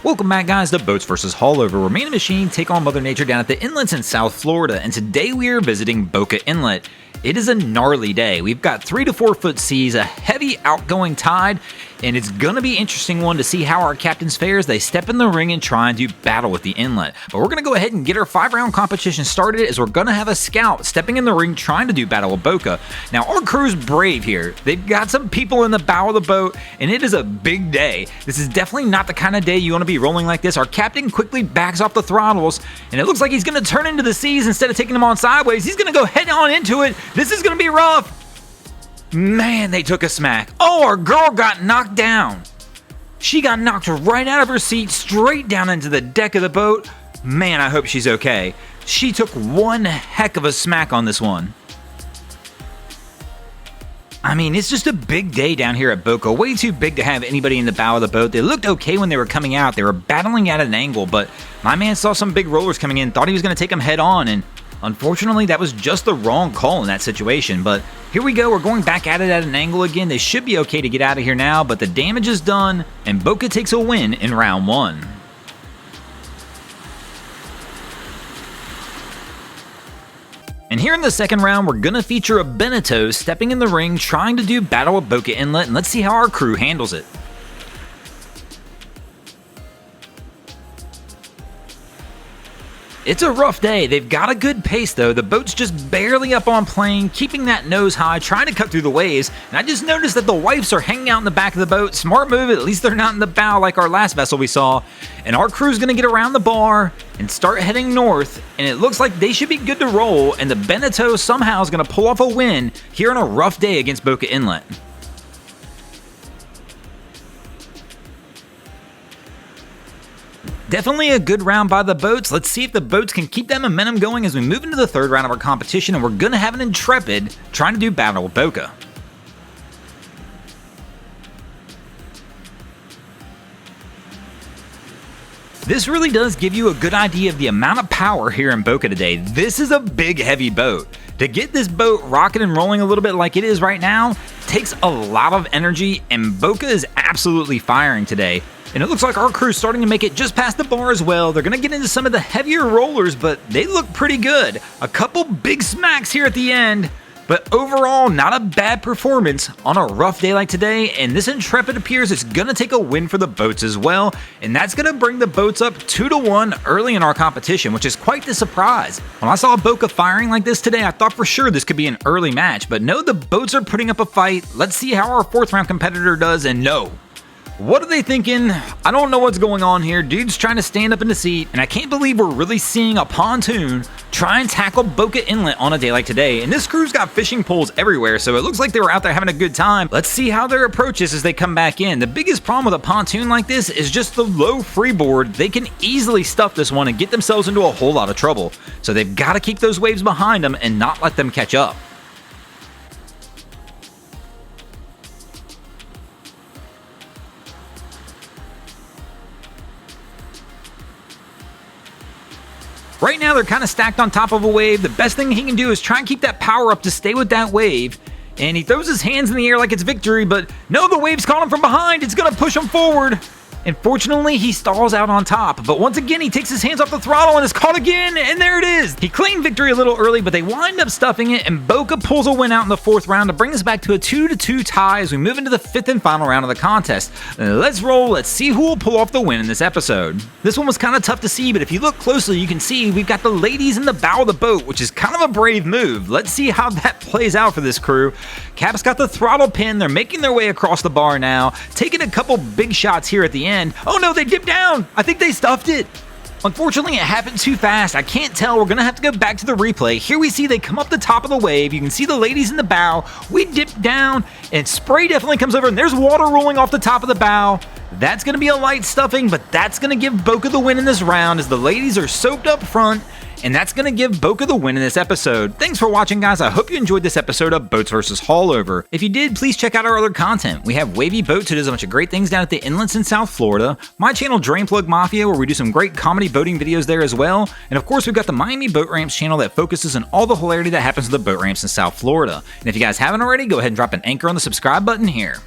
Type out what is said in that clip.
Welcome back, guys, to Boats vs. Haulover, where man and machine take on Mother Nature down at the inlets in South Florida, and today we are visiting Boca Inlet. It is a gnarly day. We've got 3 to 4 foot seas, a heavy outgoing tide, and it's gonna be an interesting one to see how our captains fare as they step in the ring and try and do battle with the inlet. But we're gonna go ahead and get our 5-round competition started, as we're gonna have a scout stepping in the ring trying to do battle with Boca. Now, our crew's brave here. They've got some people in the bow of the boat, and it is a big day. This is definitely not the kind of day you want to be rolling like this. Our captain quickly backs off the throttles, and it looks like he's gonna turn into the seas instead of taking them on sideways. He's gonna go head on into it. This is gonna be rough. Man, they took a smack. Oh, our girl got knocked down. She got knocked right out of her seat, straight down into the deck of the boat. Man, I hope she's okay. She took one heck of a smack on this one. I mean, it's just a big day down here at Boca. Way too big to have anybody in the bow of the boat. They looked okay when they were coming out. They were battling at an angle, but my man saw some big rollers coming in, thought he was going to take them head on, and unfortunately, that was just the wrong call in that situation. But here we go. We're going back at it at an angle again. They should be okay to get out of here now, but the damage is done, and Boca takes a win in round 1. And here in the second round, we're going to feature a Beneteau stepping in the ring trying to do battle with Boca Inlet, and let's see how our crew handles it. It's a rough day. They've got a good pace though. The boat's just barely up on plane, keeping that nose high, trying to cut through the waves. And I just noticed that the wifes are hanging out in the back of the boat. Smart move, at least they're not in the bow like our last vessel we saw. And our crew's gonna get around the bar and start heading north. And it looks like they should be good to roll. And the Beneteau somehow is gonna pull off a win here on a rough day against Boca Inlet. Definitely a good round by the boats. Let's see if the boats can keep that momentum going as we move into the third round of our competition, and we're going to have an Intrepid trying to do battle with Boca. This really does give you a good idea of the amount of power here in Boca today. This is a big, heavy boat. To get this boat rocking and rolling a little bit like it is right now takes a lot of energy, and Boca is absolutely firing today. And it looks like our crew's starting to make it just past the bar as well. They're going to get into some of the heavier rollers, but they look pretty good. A couple big smacks here at the end, but overall, not a bad performance on a rough day like today. And this Intrepid appears it's going to take a win for the boats as well. And that's going to bring the boats up 2-1 early in our competition, which is quite the surprise. When I saw Boca firing like this today, I thought for sure this could be an early match. But no, the boats are putting up a fight. Let's see how our 4th round competitor does, and no. What are they thinking? I don't know what's going on here. Dude's trying to stand up in the seat, and I can't believe we're really seeing a Pontoon try and tackle Boca Inlet on a day like today. And this crew's got fishing poles everywhere, so it looks like they were out there having a good time. Let's see how their approach is as they come back in. The biggest problem with a Pontoon like this is just the low freeboard. They can easily stuff this one and get themselves into a whole lot of trouble. So they've got to keep those waves behind them and not let them catch up. Right now, they're kind of stacked on top of a wave. The best thing he can do is try and keep that power up to stay with that wave. And he throws his hands in the air like it's victory, but no, the wave's caught him from behind. It's going to push him forward. And fortunately, he stalls out on top. But once again, he takes his hands off the throttle and is caught again, and there it is. He claimed victory a little early, but they wind up stuffing it, and Boca pulls a win out in the 4th round to bring us back to a 2-2 tie as we move into the 5th and final round of the contest. Let's roll. Let's see who will pull off the win in this episode. This one was kind of tough to see, but if you look closely, you can see we've got the ladies in the bow of the boat, which is kind of a brave move. Let's see how that plays out for this crew. Cap's got the throttle pin. They're making their way across the bar now, taking a couple big shots here at the end. Oh no, they dipped down. I think they stuffed it. Unfortunately, it happened too fast. I can't tell. We're going to have to go back to the replay. Here we see they come up the top of the wave. You can see the ladies in the bow. We dip down, and spray definitely comes over, and there's water rolling off the top of the bow. That's going to be a light stuffing, but that's going to give Boca the win in this round as the ladies are soaked up front, and that's going to give Boca the win in this episode. Thanks for watching, guys. I hope you enjoyed this episode of Boats vs. Haulover. If you did, please check out our other content. We have Wavy Boats, who does a bunch of great things down at the inlets in South Florida. My channel, Drain Plug Mafia, where we do some great comedy boating videos there as well. And of course, we've got the Miami Boat Ramps channel that focuses on all the hilarity that happens to the boat ramps in South Florida. And if you guys haven't already, go ahead and drop an anchor on the subscribe button here.